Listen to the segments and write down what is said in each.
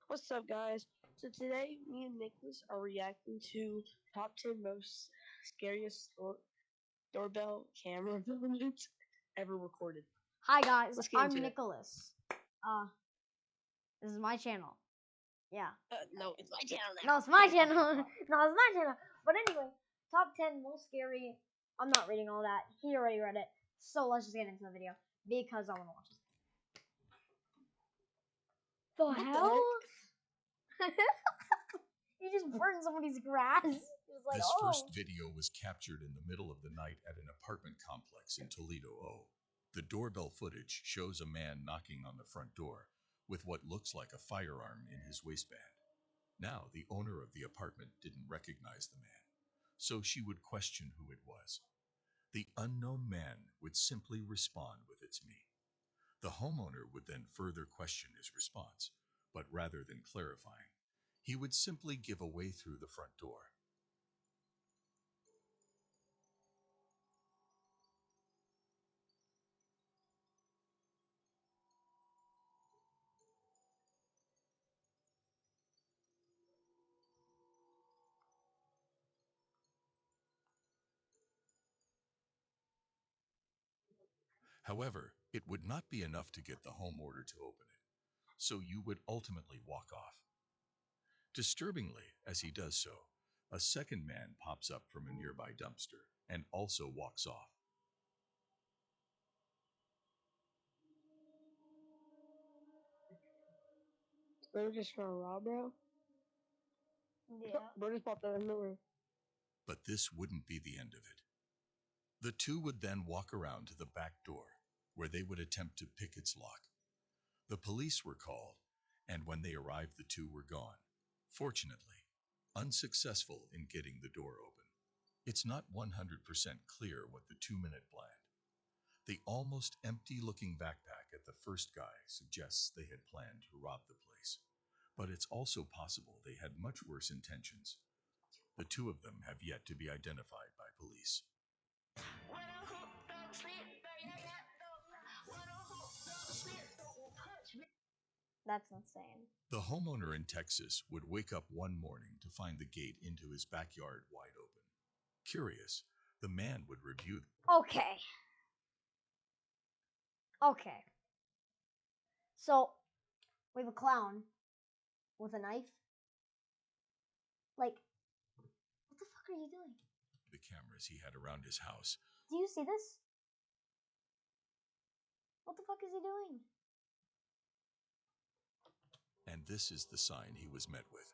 What's up, guys? So today, me and Nicholas are reacting to top 10 most scariest doorbell camera moments ever recorded. Hi guys, Let's get I'm into it. Nicholas. This is my channel. Yeah. No, it's my channel now. No, it's my channel. No, it's my channel. But anyway, top 10 most scary. I'm not reading all that. He already read it. So let's just get into the video because I want to watch it. The What the hell? You just burned somebody's grass. It's like, This oh. first video was captured in the middle of the night at an apartment complex in Toledo, O. The doorbell footage shows a man knocking on the front door with what looks like a firearm in his waistband. Now, the owner of the apartment didn't recognize the man, so she would question who it was. The unknown man would simply respond with "It's me." The homeowner would then further question his response, but rather than clarifying, he would simply give away through the front door. However, it would not be enough to get the homeowner to open it, so you would ultimately walk off. Disturbingly, as he does so, a second man pops up from a nearby dumpster and also walks off. They're just trying to rob, bro. Yeah. Bro just popped out of nowhere. But this wouldn't be the end of it. The two would then walk around to the back door, where they would attempt to pick its lock. The police were called, and when they arrived, the two were gone. Fortunately, unsuccessful in getting the door open. It's not 100% clear what the 2-minute planned. The almost empty-looking backpack at the first guy suggests they had planned to rob the place, but it's also possible they had much worse intentions. The two of them have yet to be identified by police. That's insane. The homeowner in Texas would wake up one morning to find the gate into his backyard wide open. Curious, the man would review. Okay. Okay. So, we have a clown with a knife. Like, what the fuck are you doing? The cameras he had around his house. Do you see this? What the fuck is he doing? And this is the sign he was met with.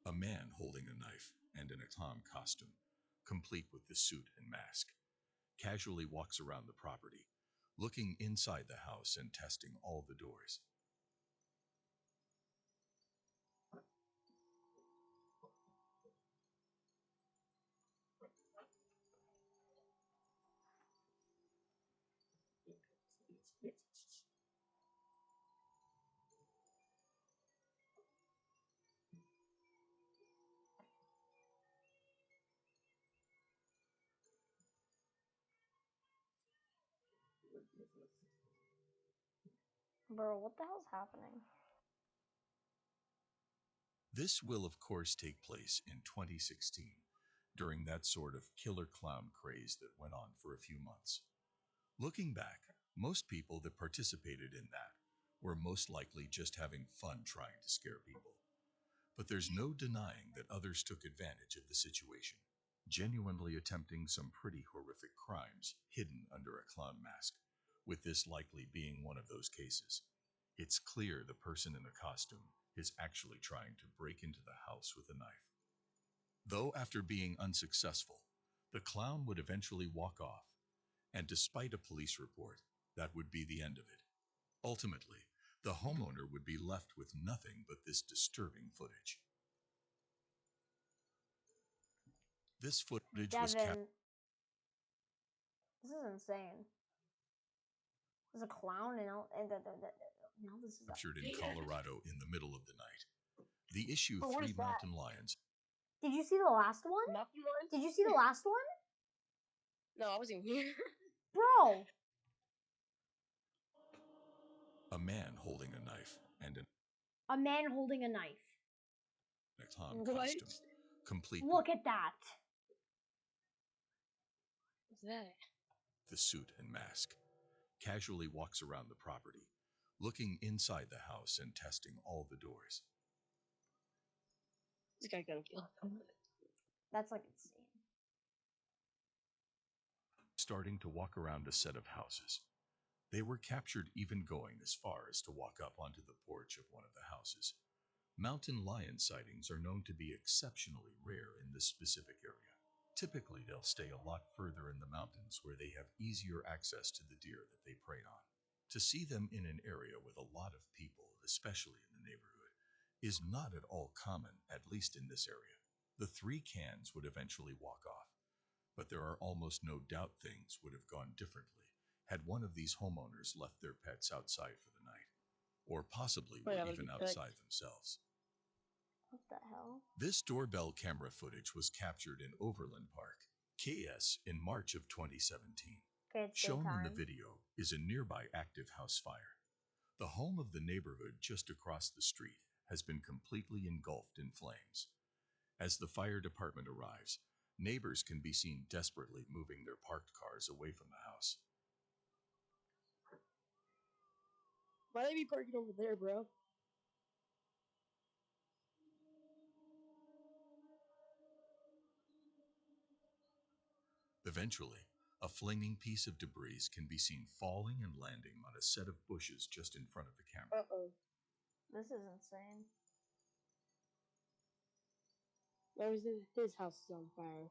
A man holding a knife and in a clown costume, complete with the suit and mask, casually walks around the property, looking inside the house and testing all the doors. Bro, what the hell's happening? This will, of course, take place in 2016, during that sort of killer clown craze that went on for a few months. Looking back, most people that participated in that were most likely just having fun trying to scare people. But there's no denying that others took advantage of the situation, genuinely attempting some pretty horrific crimes hidden under a clown mask, with this likely being one of those cases. It's clear the person in the costume is actually trying to break into the house with a knife. Though after being unsuccessful, the clown would eventually walk off, and despite a police report, that would be the end of it. Ultimately, the homeowner would be left with nothing but this disturbing footage. This footage was Devin. This is insane. There's a clown and now this is captured in Colorado in the middle of the night. The issue But what is 3 that? mountain lions. Did you see the last one? Mountain lion? Did you see the last one? No, I wasn't even here. Bro! A man holding a knife and A man holding a knife. a clown What? costume, complete Look at that. What's that? with the suit and mask, casually walks around the property, looking inside the house and testing all the doors. This guy gonna kill him. That's like insane. Starting to walk around a set of houses. They were captured even going as far as to walk up onto the porch of one of the houses. Mountain lion sightings are known to be exceptionally rare in this specific area. Typically, they'll stay a lot further in the mountains where they have easier access to the deer that they prey on. To see them in an area with a lot of people, especially in the neighborhood, is not at all common, at least in this area. The 3 cans would eventually walk off, but there are almost no doubt things would have gone differently had one of these homeowners left their pets outside for the night, or possibly were even outside themselves. What the hell? This doorbell camera footage was captured in Overland Park, KS, in March of 2017. Okay, it's Shown in daytime. the video is a nearby active house fire. The home of the neighborhood just across the street has been completely engulfed in flames. As the fire department arrives, neighbors can be seen desperately moving their parked cars away from the house. Why they be parking over there, bro? Eventually, a flaming piece of debris can be seen falling and landing on a set of bushes just in front of the camera. Uh-oh. This is insane. That was his house is on fire.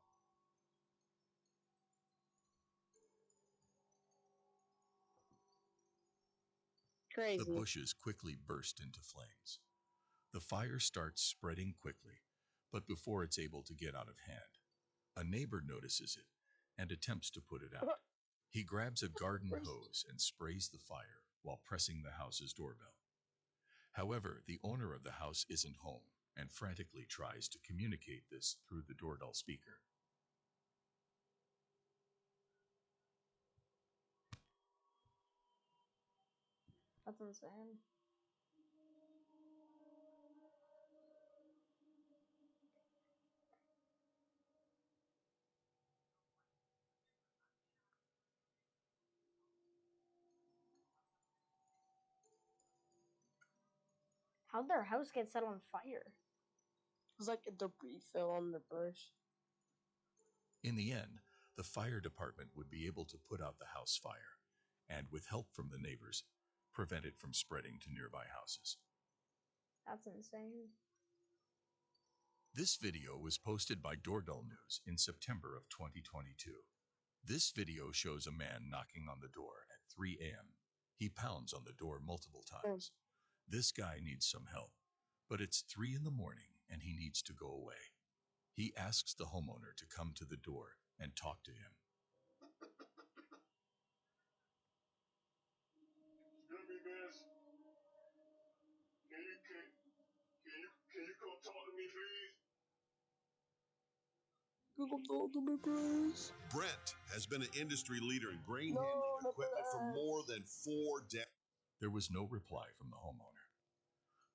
Crazy. The bushes quickly burst into flames. The fire starts spreading quickly, but before it's able to get out of hand, a neighbor notices it and attempts to put it out. He grabs a garden hose and sprays the fire while pressing the house's doorbell. However, the owner of the house isn't home and frantically tries to communicate this through the doorbell speaker. That's insane. How'd their house get set on fire? It was like a debris fell on the bush. In the end, the fire department would be able to put out the house fire and, with help from the neighbors, prevent it from spreading to nearby houses. That's insane. This video was posted by Doorbell News in September of 2022. This video shows a man knocking on the door at 3 a.m. He pounds on the door multiple times. This guy needs some help, but it's 3 in the morning and he needs to go away. He asks the homeowner to come to the door and talk to him. Excuse me, miss. Can you come talk to me, please? Google told me, please. Brent has been an industry leader in grain No, handling not equipment for that. more than 4 decades. There was no reply from the homeowner.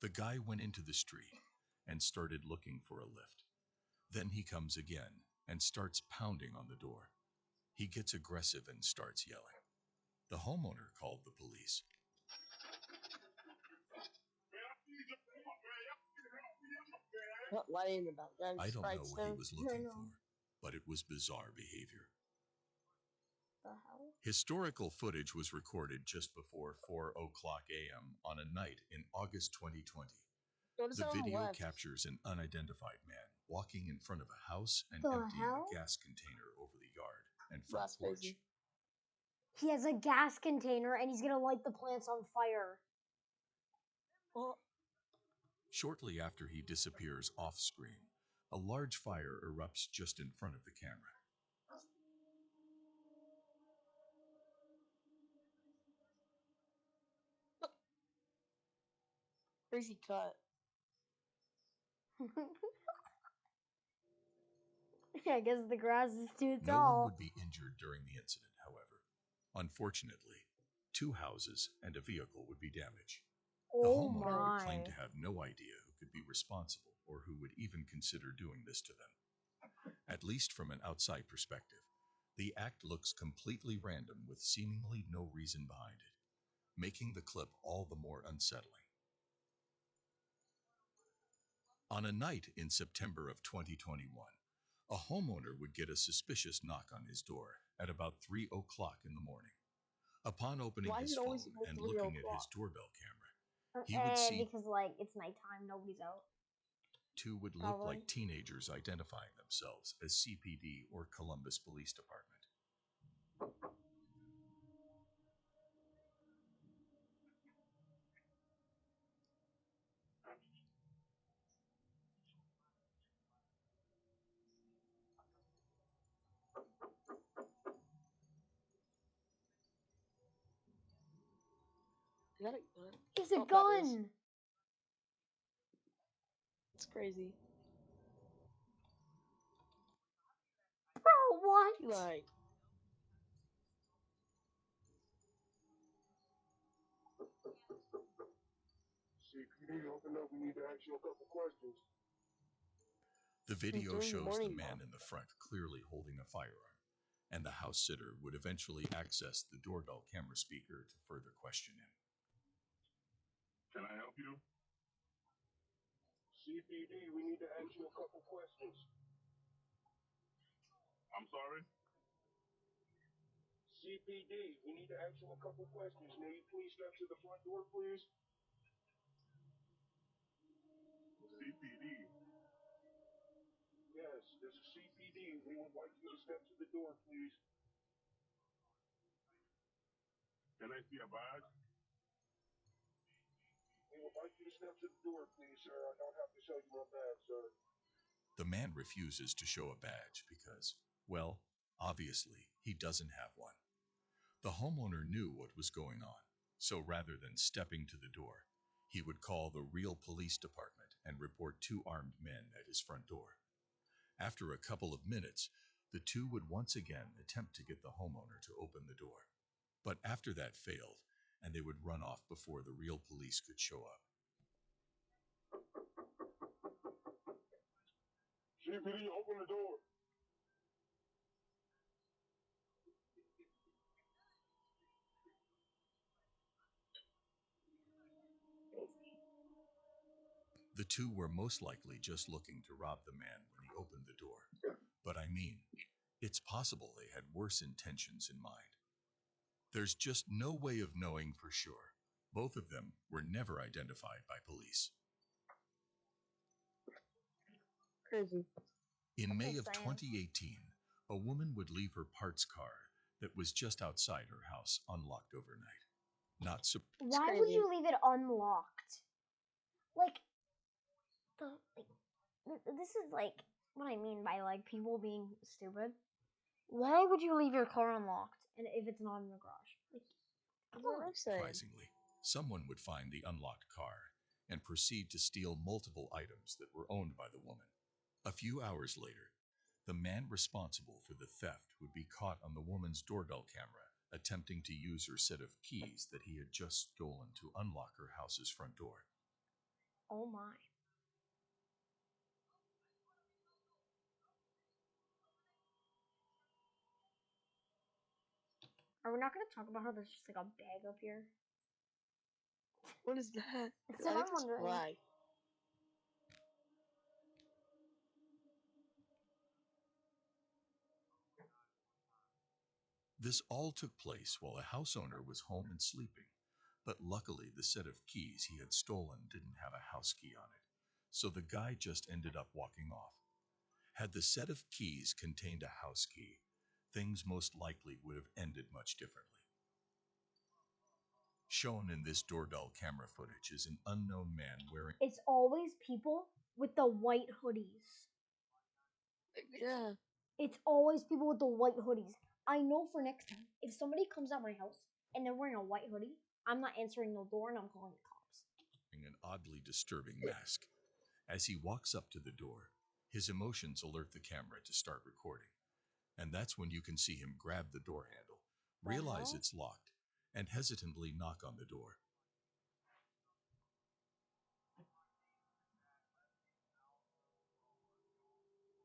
The guy went into the street and started looking for a lift. Then he comes again and starts pounding on the door. He gets aggressive and starts yelling. The homeowner called the police. Not lying about that. I don't know what he was looking for, but it was bizarre behavior. The hell? Historical footage was recorded just before 4 o'clock a.m. on a night in August 2020. The video captures an unidentified man walking in front of a house and emptying a gas container over the yard and front porch. He has a gas container and he's gonna light the plants on fire. Well, Shortly after he disappears off screen, a large fire erupts just in front of the camera. crazy cut. I guess the grass is too No one tall. would be injured during the incident, however. Unfortunately, 2 houses and a vehicle would be damaged. The Oh homeowner my. claimed to have no idea who could be responsible or who would even consider doing this to them. At least from an outside perspective, the act looks completely random with seemingly no reason behind it, making the clip all the more unsettling. On a night in September of 2021, a homeowner would get a suspicious knock on his door at about 3 o'clock in the morning. Upon opening Why is his it always phone about and 3 looking at his o'clock? doorbell camera, he would see Because like it's nighttime, nobody's out. 2 would look Probably. like teenagers identifying themselves as CPD or Columbus Police Department. Is that a gun? It's a Oh, that is. gun. It's crazy. Bro, what? Like, CPD, open up. We need to ask you a couple questions. The video during the shows the morning, man though. in the front clearly holding a firearm, and the house sitter would eventually access the doorbell camera speaker to further question him. Can I help you? CPD, we need to ask you a couple questions. I'm sorry? CPD, we need to ask you a couple questions. May you please step to the front door, please? CPD? Yes, this is CPD. We would like you to step to the door, please. Can I see a badge? We would like you to step to the door, please, sir. I don't have to show you a badge, sir. The man refuses to show a badge because, well, obviously, he doesn't have one. The homeowner knew what was going on, so rather than stepping to the door, he would call the real police department and report 2 armed men at his front door. After a couple of minutes, the 2 would once again attempt to get the homeowner to open the door. But after that failed, and they would run off before the real police could show up. CPD, open the door. The 2 were most likely just looking to rob the man when he opened the door. But I mean, it's possible they had worse intentions in mind. There's just no way of knowing for sure. Both of them were never identified by police. crazy. In May of insane. 2018, a woman would leave her parts car that was just outside her house unlocked overnight. Not so. Why would crazy. you leave it unlocked? Like, this is like what I mean by like people being stupid. Why would you leave your car unlocked and if it's not in the garage? Like, come What on. I'm saying. Surprisingly, someone would find the unlocked car and proceed to steal multiple items that were owned by the woman. A few hours later, the man responsible for the theft would be caught on the woman's doorbell camera attempting to use her set of keys that he had just stolen to unlock her house's front door. Oh my. Are we not going to talk about how there's just like a bag up here? What is that? That's I what think I'm it's a wondering. flag. This all took place while the house owner was home and sleeping, but luckily the set of keys he had stolen didn't have a house key on it, so the guy just ended up walking off. Had the set of keys contained a house key, things most likely would have ended much differently. Shown in this doorbell camera footage is an unknown man wearing. It's always people with the white hoodies. Yeah. It's always people with the white hoodies. I know for next time, if somebody comes at my house and they're wearing a white hoodie, I'm not answering the door and I'm calling the cops. An oddly disturbing mask. As he walks up to the door, his emotions alert the camera to start recording. And that's when you can see him grab the door handle, realize hell? it's locked, and hesitantly knock on the door.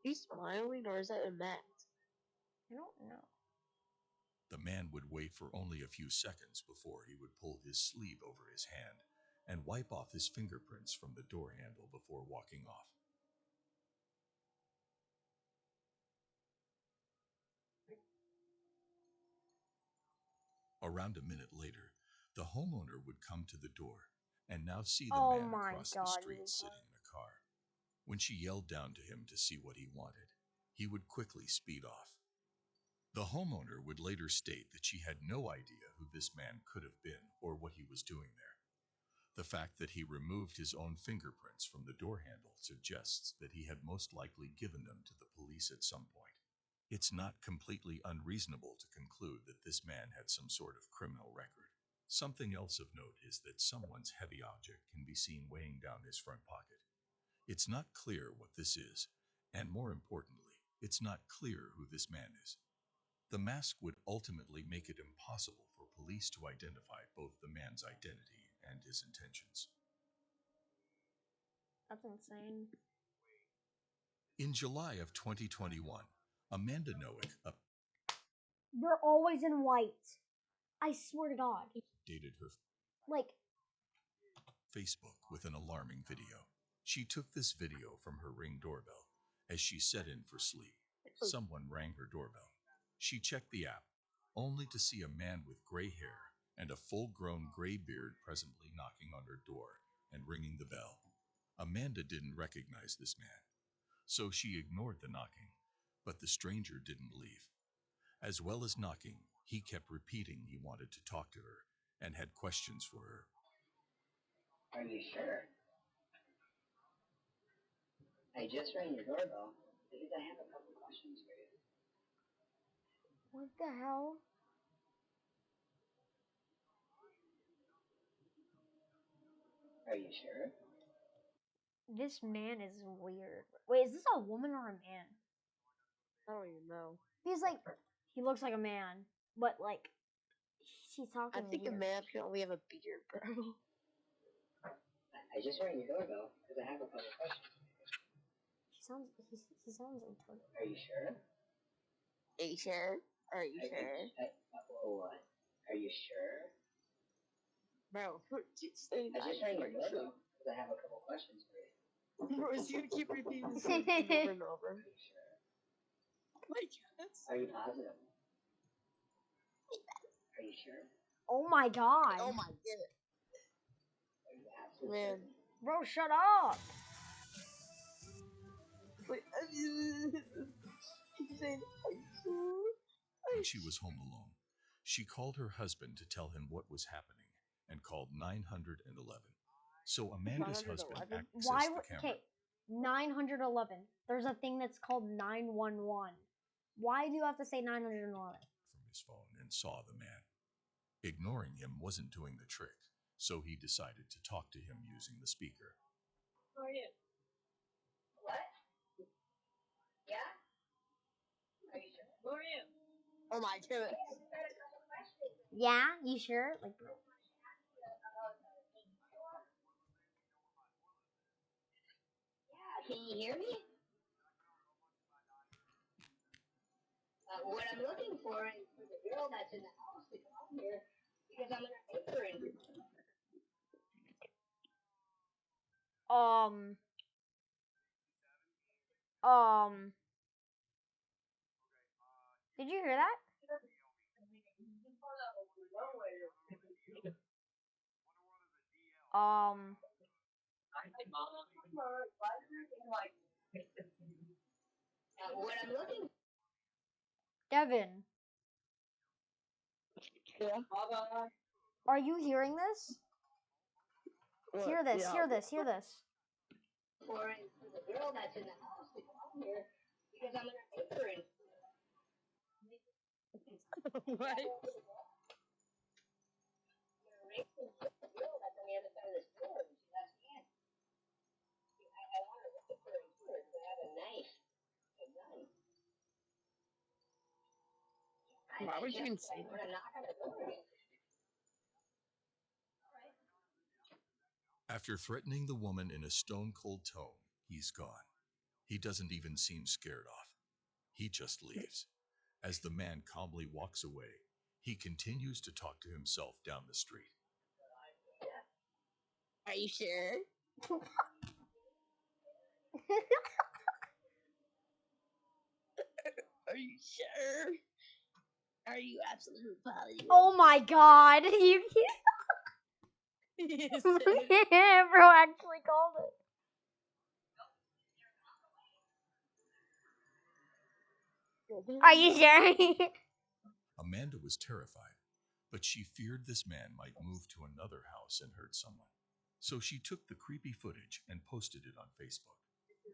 He's smiling, or is that a mask? I don't know. The man would wait for only a few seconds before he would pull his sleeve over his hand and wipe off his fingerprints from the door handle before walking off. Around a minute later, the homeowner would come to the door and now see the Oh man my across the God, street retard. sitting in a car. When she yelled down to him to see what he wanted, he would quickly speed off. The homeowner would later state that she had no idea who this man could have been or what he was doing there. The fact that he removed his own fingerprints from the door handle suggests that he had most likely given them to the police at some point. It's not completely unreasonable to conclude that this man had some sort of criminal record. Something else of note is that someone's heavy object can be seen weighing down his front pocket. It's not clear what this is, and more importantly, it's not clear who this man is. The mask would ultimately make it impossible for police to identify both the man's identity and his intentions. That's insane. In July of 2021, Amanda Noack They're always in white. I swear to God. updated her Like, Facebook with an alarming video. She took this video from her Ring doorbell as she set in for sleep. Someone rang her doorbell. She checked the app, only to see a man with gray hair and a full-grown gray beard presently knocking on her door and ringing the bell. Amanda didn't recognize this man, so she ignored the knocking, but the stranger didn't leave. As well as knocking, he kept repeating he wanted to talk to her and had questions for her. Are you sure? I just rang your doorbell because I have a couple questions for you. what the hell? Are you sure? This man is weird. Wait, is this a woman or a man? I don't even know. He's like, he looks like a man, but like, she's talking I think weird. a man can only have a beard, bro. I just rang your doorbell because I have a couple questions. He sounds retarded. Are you sure? Are you sure? Are you sure? What? Are you sure? Bro, just say I that. just rang your Are you sure? doorbell because I have a couple questions for you. Bro, is he gonna keep repeating the same thing over and over? Are you sure? Like, that's... Are you positive? Are you sure? Oh my God. Oh my goodness. Are you absolutely Man. certain? Bro, shut up. Wait, keep saying, are you sure? When she was home alone, she called her husband to tell him what was happening and called 911. So Amanda's husband 911? accessed Why the would, camera okay, 911. There's a thing that's called 911. Why do you have to say 911? from his phone and saw the man. Ignoring him wasn't doing the trick, so he decided to talk to him using the speaker. How are you? What? Yeah? Are you sure? Who are you? Oh my goodness. Yeah, you sure? Like, Yeah, can you hear me? What I'm looking for is for the girl that's in the house to come here because I'm gonna take her in. um, did you hear that? What I'm looking Devin, Yeah. are you hearing this? What? Hear this, Yeah. hear this, hear this. for is for the girl that's in the house to come here because I'm gonna take her in. What? The girl that's on the other side of this door, and she lets me in. I want to take her in here because I have a knife, a gun. Why would you even say I'm gonna knock on the door again. After threatening the woman in a stone cold tone, he's gone. He doesn't even seem scared off. He just leaves. As the man calmly walks away, he continues to talk to himself down the street. Are you sure? Are you sure? Are you absolutely positive? Oh my god. You Yes. Bro actually called it. Are you sure? Amanda was terrified, but she feared this man might move to another house and hurt someone. So she took the creepy footage and posted it on Facebook.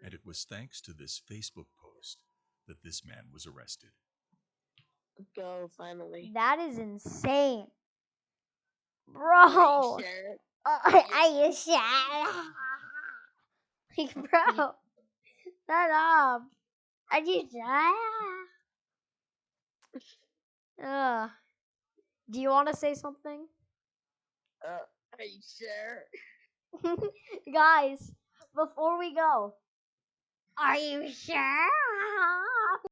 And it was thanks to this Facebook post that this man was arrested. Go, finally. That is insane. Are Bro. you sure? Are you sure? Like, bro. Shut up. Are you sure? Do you want to say something? Are you sure? Guys, before we go, are you sure?